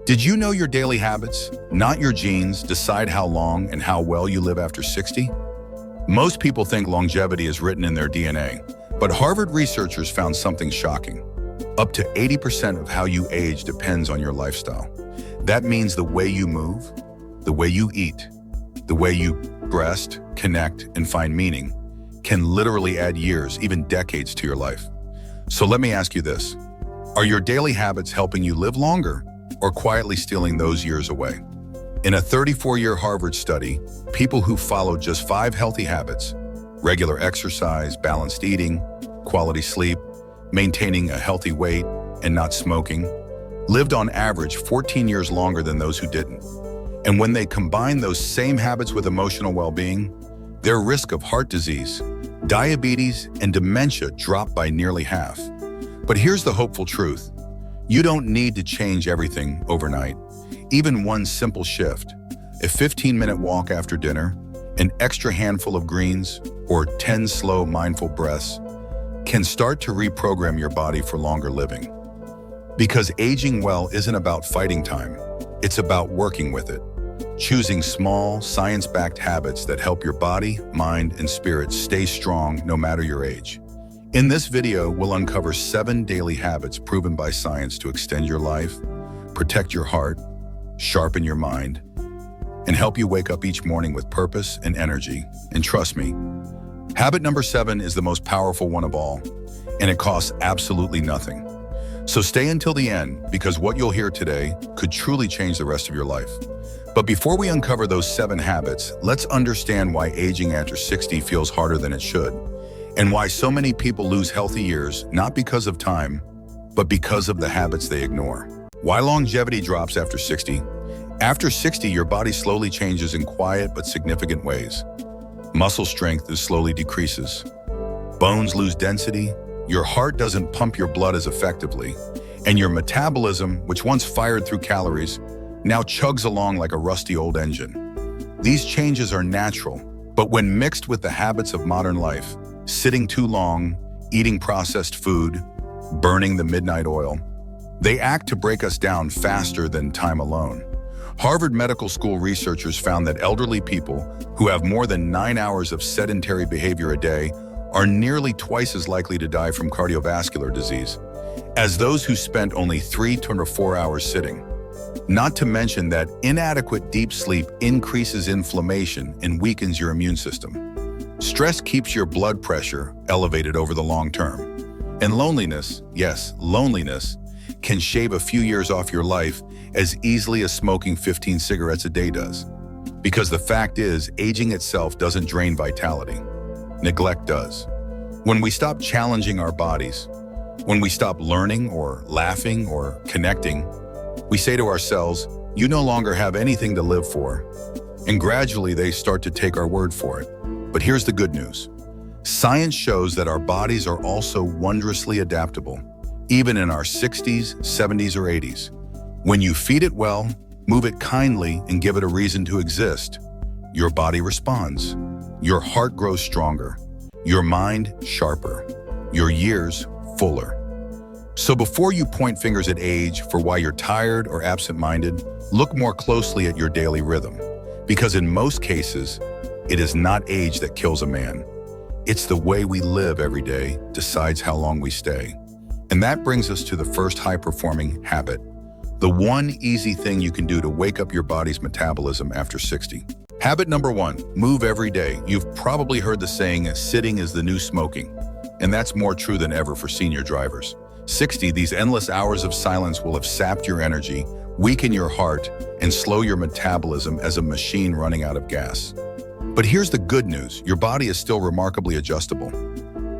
Did you know your daily habits, not your genes, decide how long and how well you live after 60? Most people think longevity is written in their DNA, but Harvard researchers found something shocking. Up to 80% of how you age depends on your lifestyle. That means the way you move, the way you eat, the way you rest, connect, and find meaning can literally add years, even decades to your life. So let me ask you this. Are your daily habits helping you live longer or quietly stealing those years away? In a 34-year Harvard study, people who followed just 5 healthy habits, regular exercise, balanced eating, quality sleep, maintaining a healthy weight, and not smoking, lived on average 14 years longer than those who didn't. And when they combine those same habits with emotional well-being, their risk of heart disease, diabetes, and dementia dropped by nearly half. But here's the hopeful truth. You don't need to change everything overnight. Even one simple shift, a 15-minute walk after dinner, an extra handful of greens, or 10 slow, mindful breaths, can start to reprogram your body for longer living. Because aging well isn't about fighting time, it's about working with it. Choosing small, science-backed habits that help your body, mind, and spirit stay strong no matter your age. In this video, we'll uncover 7 daily habits proven by science to extend your life, protect your heart, sharpen your mind, and help you wake up each morning with purpose and energy. And trust me, habit number 7 is the most powerful one of all, and it costs absolutely nothing. So stay until the end, because what you'll hear today could truly change the rest of your life. But before we uncover those 7 habits, let's understand why aging after 60 feels harder than it should, and why so many people lose healthy years, not because of time, but because of the habits they ignore. Why longevity drops after 60? After 60, your body slowly changes in quiet but significant ways. Muscle strength slowly decreases. Bones lose density. Your heart doesn't pump your blood as effectively. And your metabolism, which once fired through calories, now chugs along like a rusty old engine. These changes are natural, but when mixed with the habits of modern life, sitting too long, eating processed food, burning the midnight oil, they act to break us down faster than time alone. Harvard Medical School researchers found that elderly people who have more than 9 hours of sedentary behavior a day are nearly twice as likely to die from cardiovascular disease as those who spent only 3 to 4 hours sitting. Not to mention that inadequate deep sleep increases inflammation and weakens your immune system. Stress keeps your blood pressure elevated over the long term. And loneliness, yes, loneliness, can shave a few years off your life as easily as smoking 15 cigarettes a day does. Because the fact is, aging itself doesn't drain vitality. Neglect does. When we stop challenging our bodies, when we stop learning or laughing or connecting, we say to ourselves, you no longer have anything to live for. And gradually they start to take our word for it. But here's the good news. Science shows that our bodies are also wondrously adaptable, even in our 60s, 70s, or 80s. When you feed it well, move it kindly, and give it a reason to exist, your body responds. Your heart grows stronger, your mind sharper, your years fuller. So before you point fingers at age for why you're tired or absent-minded, look more closely at your daily rhythm. Because in most cases, it is not age that kills a man. It's the way we live every day decides how long we stay. And that brings us to the first high-performing habit, the one easy thing you can do to wake up your body's metabolism after 60. Habit number 1, move every day. You've probably heard the saying, sitting is the new smoking. And that's more true than ever for senior drivers. 60, these endless hours of silence will have sapped your energy, weaken your heart, and slow your metabolism as a machine running out of gas. But here's the good news, your body is still remarkably adjustable.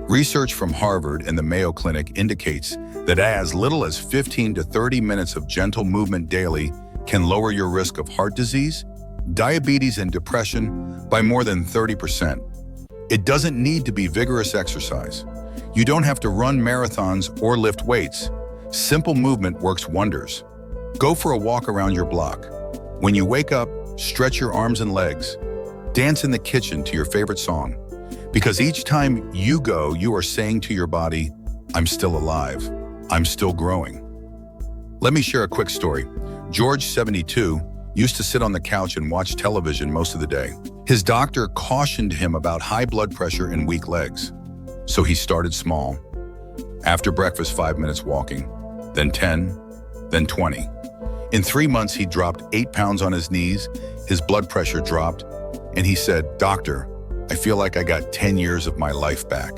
Research from Harvard and the Mayo Clinic indicates that as little as 15 to 30 minutes of gentle movement daily can lower your risk of heart disease, diabetes, and depression by more than 30%. It doesn't need to be vigorous exercise. You don't have to run marathons or lift weights. Simple movement works wonders. Go for a walk around your block. When you wake up, stretch your arms and legs. Dance in the kitchen to your favorite song. Because each time you go, you are saying to your body, I'm still alive. I'm still growing. Let me share a quick story. George, 72, used to sit on the couch and watch television most of the day. His doctor cautioned him about high blood pressure and weak legs. So he started small. After breakfast, 5 minutes walking, then 10, then 20. In 3 months, he dropped 8 pounds on his knees, his blood pressure dropped, and he said, "Doctor, I feel like I got 10 years of my life back."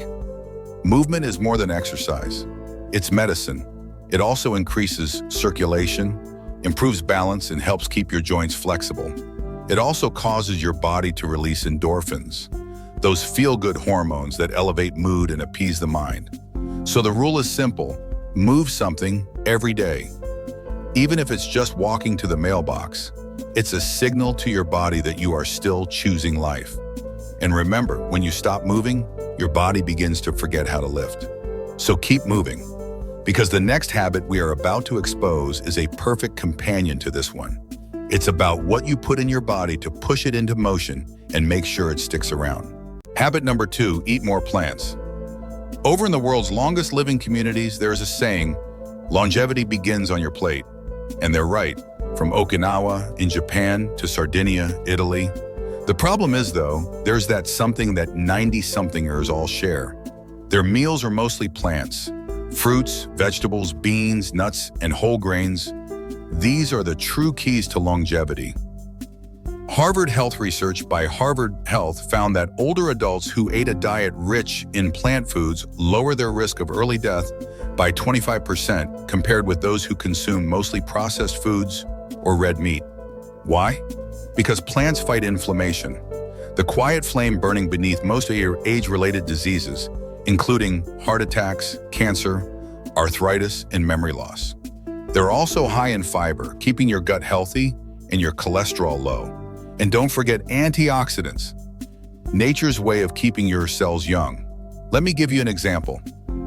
Movement is more than exercise. It's medicine. It also increases circulation, improves balance, and helps keep your joints flexible. It also causes your body to release endorphins, those feel-good hormones that elevate mood and appease the mind. So the rule is simple: move something every day. Even if it's just walking to the mailbox, it's a signal to your body that you are still choosing life. And remember, when you stop moving, your body begins to forget how to lift. So keep moving, because the next habit we are about to expose is a perfect companion to this one. It's about what you put in your body to push it into motion and make sure it sticks around. Habit number 2, eat more plants. Over in the world's longest living communities, there is a saying, longevity begins on your plate. And they're right, from Okinawa in Japan to Sardinia, Italy. The problem is, though, there's that something that 90-somethingers all share. Their meals are mostly plants. Fruits, vegetables, beans, nuts, and whole grains. These are the true keys to longevity. Harvard Health research by Harvard Health found that older adults who ate a diet rich in plant foods lower their risk of early death by 25% compared with those who consume mostly processed foods or red meat. Why? Because plants fight inflammation, the quiet flame burning beneath most of your age-related diseases, including heart attacks, cancer, arthritis, and memory loss. They're also high in fiber, keeping your gut healthy and your cholesterol low. And don't forget antioxidants, nature's way of keeping your cells young. Let me give you an example.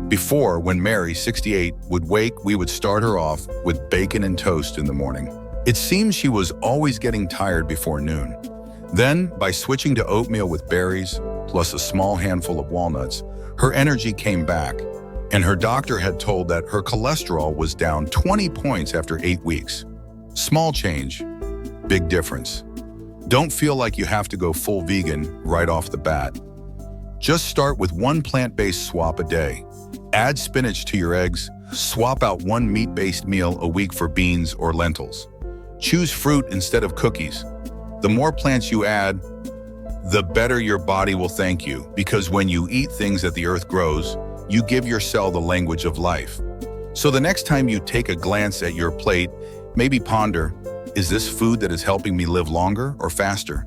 Before, when Mary, 68, would wake, we would start her off with bacon and toast in the morning. It seems she was always getting tired before noon. Then, by switching to oatmeal with berries, plus a small handful of walnuts, her energy came back, and her doctor had told that her cholesterol was down 20 points after 8 weeks. Small change, big difference. Don't feel like you have to go full vegan right off the bat. Just start with one plant-based swap a day. Add spinach to your eggs, swap out one meat-based meal a week for beans or lentils. Choose fruit instead of cookies. The more plants you add, the better your body will thank you, because when you eat things that the earth grows, you give your cell the language of life. So the next time you take a glance at your plate, maybe ponder, is this food that is helping me live longer or faster?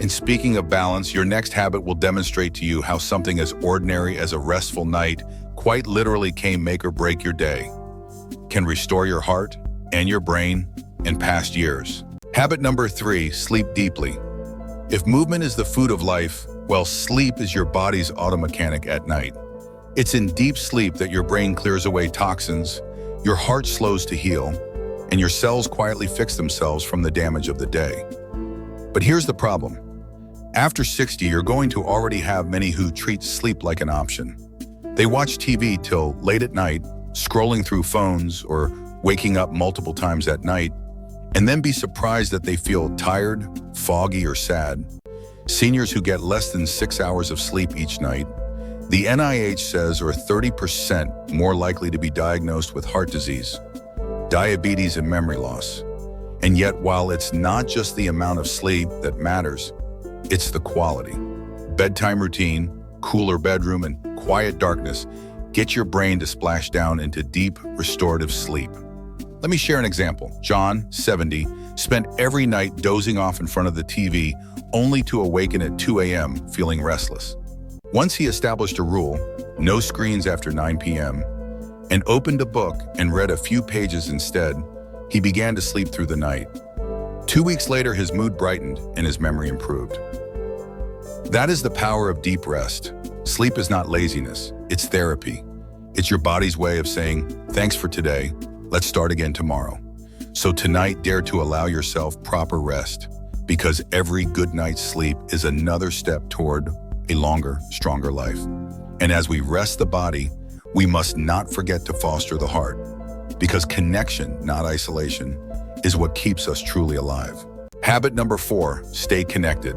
And speaking of balance, your next habit will demonstrate to you how something as ordinary as a restful night quite literally can make or break your day, can restore your heart and your brain in past years. Habit number 3, sleep deeply. If movement is the food of life, well, sleep is your body's auto mechanic at night. It's in deep sleep that your brain clears away toxins, your heart slows to heal, and your cells quietly fix themselves from the damage of the day. But here's the problem. After 60, you're going to already have many who treat sleep like an option. They watch TV till late at night, scrolling through phones or waking up multiple times at night, and then be surprised that they feel tired, foggy, or sad. Seniors who get less than 6 hours of sleep each night, the NIH says, are 30% more likely to be diagnosed with heart disease, diabetes, and memory loss. And yet, while it's not just the amount of sleep that matters, it's the quality. Bedtime routine, cooler bedroom, and quiet darkness get your brain to splash down into deep, restorative sleep. Let me share an example. John, 70, spent every night dozing off in front of the TV, only to awaken at 2 a.m. feeling restless. Once he established a rule, no screens after 9 p.m., and opened a book and read a few pages instead, he began to sleep through the night. 2 weeks later, his mood brightened and his memory improved. That is the power of deep rest. Sleep is not laziness, it's therapy. It's your body's way of saying, thanks for today, let's start again tomorrow. So tonight, dare to allow yourself proper rest, because every good night's sleep is another step toward a longer, stronger life. And as we rest the body, we must not forget to foster the heart, because connection, not isolation, is what keeps us truly alive. Habit number 4, stay connected.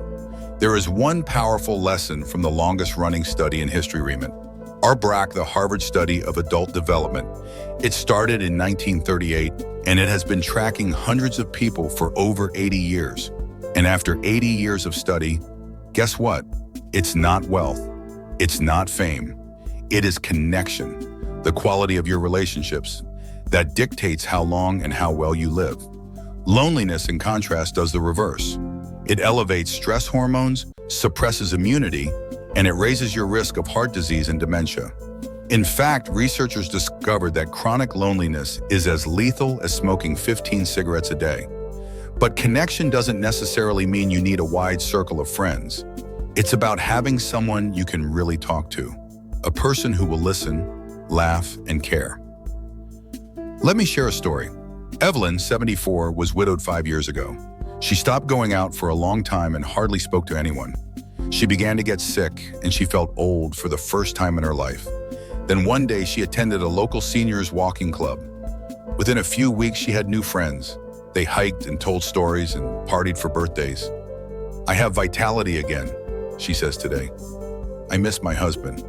There is one powerful lesson from the longest-running study in history, the Harvard study of adult development. It started in 1938, and it has been tracking hundreds of people for over 80 years. And after 80 years of study, guess what? It's not wealth. It's not fame. It is connection, the quality of your relationships, that dictates how long and how well you live. Loneliness, in contrast, does the reverse. It elevates stress hormones, suppresses immunity, and it raises your risk of heart disease and dementia. In fact, researchers discovered that chronic loneliness is as lethal as smoking 15 cigarettes a day. But connection doesn't necessarily mean you need a wide circle of friends. It's about having someone you can really talk to, a person who will listen, laugh, and care. Let me share a story. Evelyn, 74, was widowed 5 years ago. She stopped going out for a long time and hardly spoke to anyone. She began to get sick, and she felt old for the first time in her life. Then one day, she attended a local seniors walking club. Within a few weeks, she had new friends. They hiked and told stories and partied for birthdays. "I have vitality again," she says today. "I miss my husband.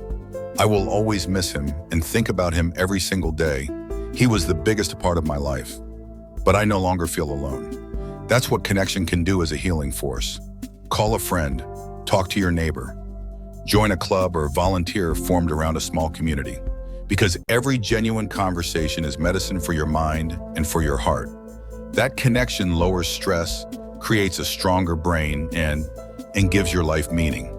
I will always miss him and think about him every single day. He was the biggest part of my life. But I no longer feel alone." That's what connection can do as a healing force. Call a friend, talk to your neighbor, join a club or volunteer formed around a small community. Because every genuine conversation is medicine for your mind and for your heart. That connection lowers stress, creates a stronger brain, and gives your life meaning.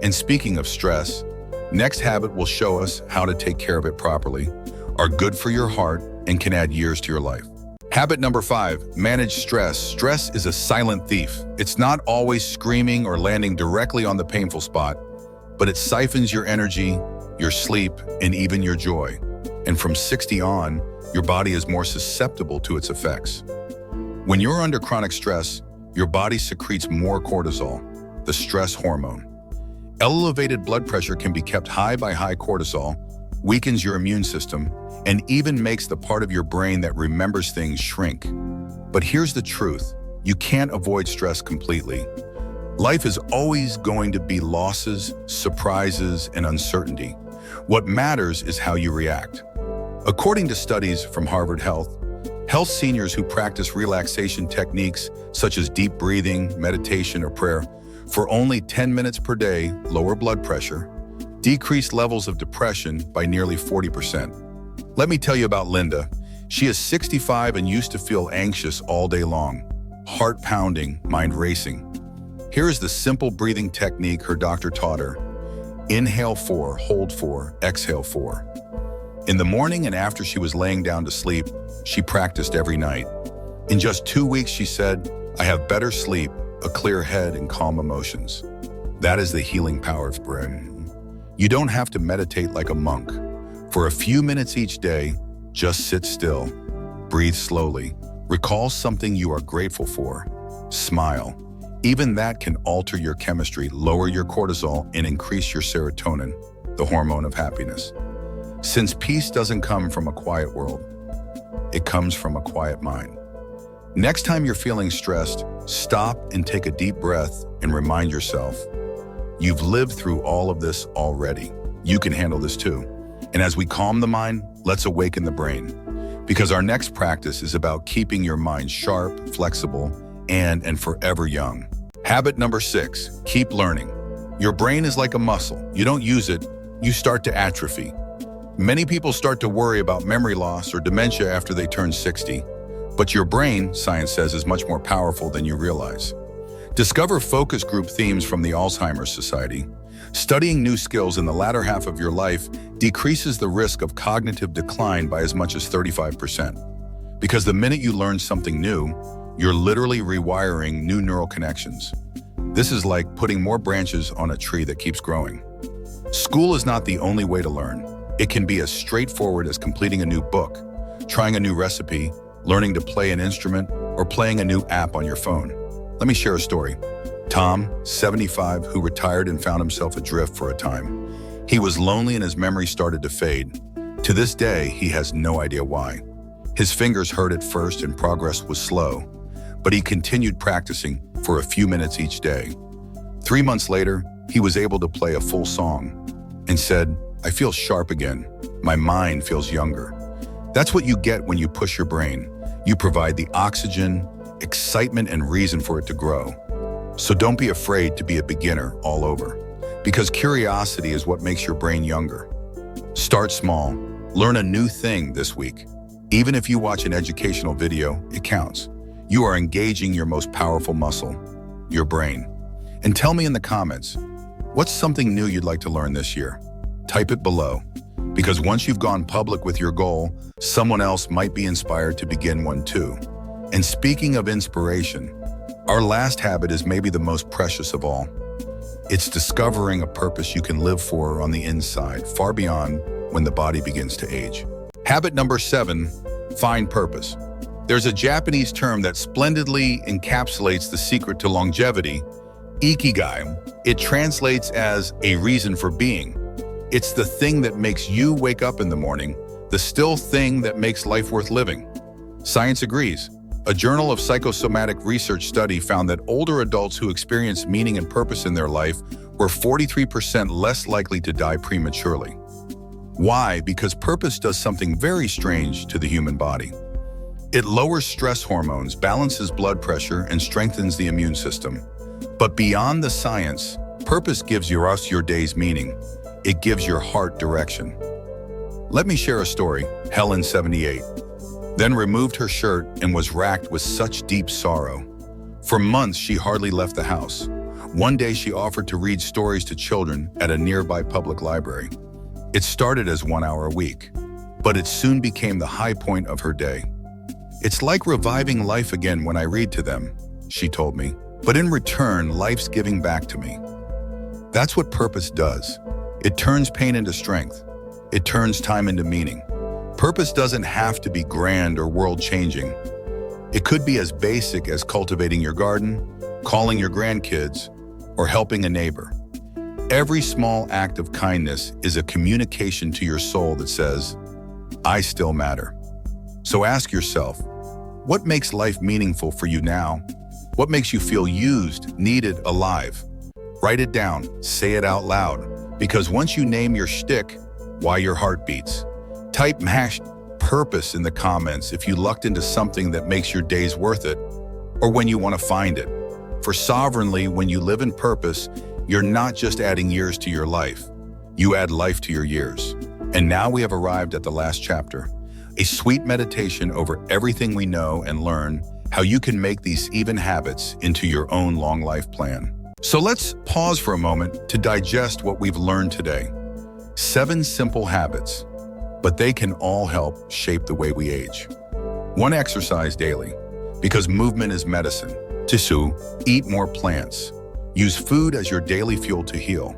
And speaking of stress, next habit will show us how to take care of it properly, are good for your heart, and can add years to your life. Habit number 5, manage stress. Stress is a silent thief. It's not always screaming or landing directly on the painful spot, but it siphons your energy, your sleep, and even your joy. And from 60 on, your body is more susceptible to its effects. When you're under chronic stress, your body secretes more cortisol, the stress hormone. Elevated blood pressure can be kept high by high cortisol, weakens your immune system, and even makes the part of your brain that remembers things shrink. But here's the truth. You can't avoid stress completely. Life is always going to be losses, surprises, and uncertainty. What matters is how you react. According to studies from Harvard Health seniors who practice relaxation techniques such as deep breathing, meditation, or prayer for only 10 minutes per day lower blood pressure, decreased levels of depression by nearly 40%. Let me tell you about Linda. She is 65 and used to feel anxious all day long, heart pounding, mind racing. Here is the simple breathing technique her doctor taught her. Inhale 4, hold 4, exhale 4. In the morning and after she was laying down to sleep, she practiced every night. In just 2 weeks, she said, "I have better sleep, a clear head, and calm emotions." That is the healing power of breath. You don't have to meditate like a monk. For a few minutes each day, just sit still, breathe slowly, recall something you are grateful for, smile. Even that can alter your chemistry, lower your cortisol, and increase your serotonin, the hormone of happiness. Since peace doesn't come from a quiet world, it comes from a quiet mind. Next time you're feeling stressed, stop and take a deep breath and remind yourself, you've lived through all of this already. You can handle this too. And as we calm the mind, let's awaken the brain. Because our next practice is about keeping your mind sharp, flexible, and forever young. Habit number 6, keep learning. Your brain is like a muscle. You don't use it, you start to atrophy. Many people start to worry about memory loss or dementia after they turn 60. But your brain, science says, is much more powerful than you realize. Discover focus group themes from the Alzheimer's Society. Studying new skills in the latter half of your life decreases the risk of cognitive decline by as much as 35%. Because the minute you learn something new, you're literally rewiring new neural connections. This is like putting more branches on a tree that keeps growing. School is not the only way to learn. It can be as straightforward as completing a new book, trying a new recipe, learning to play an instrument, or playing a new app on your phone. Let me share a story. Tom, 75, who retired and found himself adrift for a time. He was lonely and his memory started to fade. To this day, he has no idea why. His fingers hurt at first and progress was slow, but he continued practicing for a few minutes each day. 3 months later, he was able to play a full song and said, "I feel sharp again. My mind feels younger." That's what you get when you push your brain. You provide the oxygen, excitement, and reason for it to grow. So don't be afraid to be a beginner all over, because curiosity is what makes your brain younger. Start small. Learn a new thing this week. Even if you watch an educational video, it counts. You are engaging your most powerful muscle, your brain. And tell me in the comments, what's something new you'd like to learn this year? Type it below, because once you've gone public with your goal, someone else might be inspired to begin one too. And speaking of inspiration, our last habit is maybe the most precious of all. It's discovering a purpose you can live for on the inside, far beyond when the body begins to age. Habit number 7, find purpose. There's a Japanese term that splendidly encapsulates the secret to longevity, ikigai. It translates as a reason for being. It's the thing that makes you wake up in the morning, the still thing that makes life worth living. Science agrees. A Journal of Psychosomatic Research study found that older adults who experienced meaning and purpose in their life were 43% less likely to die prematurely. Why? Because purpose does something very strange to the human body. It lowers stress hormones, balances blood pressure, and strengthens the immune system. But beyond the science, purpose gives us your day's meaning. It gives your heart direction. Let me share a story. Helen, 78, then removed her shirt and was racked with such deep sorrow. For months, she hardly left the house. One day, she offered to read stories to children at a nearby public library. It started as 1 hour a week, but it soon became the high point of her day. "It's like reviving life again when I read to them," she told me. "But in return, life's giving back to me." That's what purpose does. It turns pain into strength. It turns time into meaning. Purpose doesn't have to be grand or world-changing. It could be as basic as cultivating your garden, calling your grandkids, or helping a neighbor. Every small act of kindness is a communication to your soul that says, "I still matter." So ask yourself, what makes life meaningful for you now? What makes you feel used, needed, alive? Write it down, say it out loud, because once you name your shtick, why your heart beats. Type #purpose in the comments if you lucked into something that makes your days worth it, or when you want to find it. For sovereignly, when you live in purpose, you're not just adding years to your life, you add life to your years. And now we have arrived at the last chapter, a sweet meditation over everything we know and learn, how you can make these even habits into your own long life plan. So let's pause for a moment to digest what we've learned today. 7 simple habits, but they can all help shape the way we age. 1, exercise daily, because movement is medicine. 2, eat more plants. Use food as your daily fuel to heal.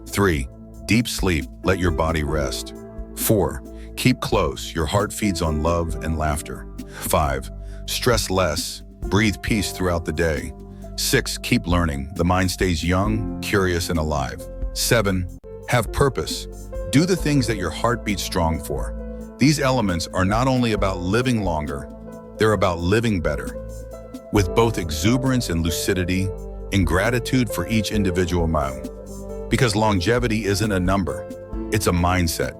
3, deep sleep, let your body rest. 4, keep close, your heart feeds on love and laughter. 5, stress less, breathe peace throughout the day. 6, keep learning, the mind stays young, curious, and alive. 7, have purpose. Do the things that your heart beats strong for. These elements are not only about living longer, they're about living better, with both exuberance and lucidity, and gratitude for each individual mile. Because longevity isn't a number, it's a mindset.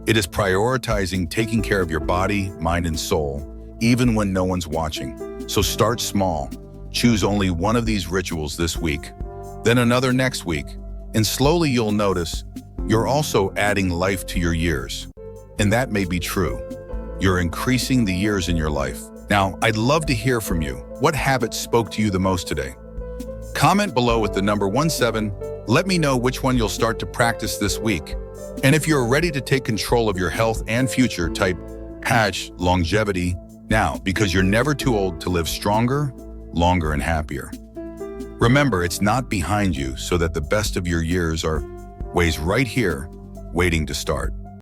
It is prioritizing taking care of your body, mind, and soul, even when no one's watching. So start small. Choose only one of these rituals this week, then another next week, and slowly you'll notice you're also adding life to your years. And that may be true. You're increasing the years in your life. Now, I'd love to hear from you. What habit spoke to you the most today? Comment below with the number 17. Let me know which one you'll start to practice this week. And if you're ready to take control of your health and future, type #longevity now, because you're never too old to live stronger, longer, and happier. Remember, it's not behind you, so that the best of your years are ways right here, waiting to start.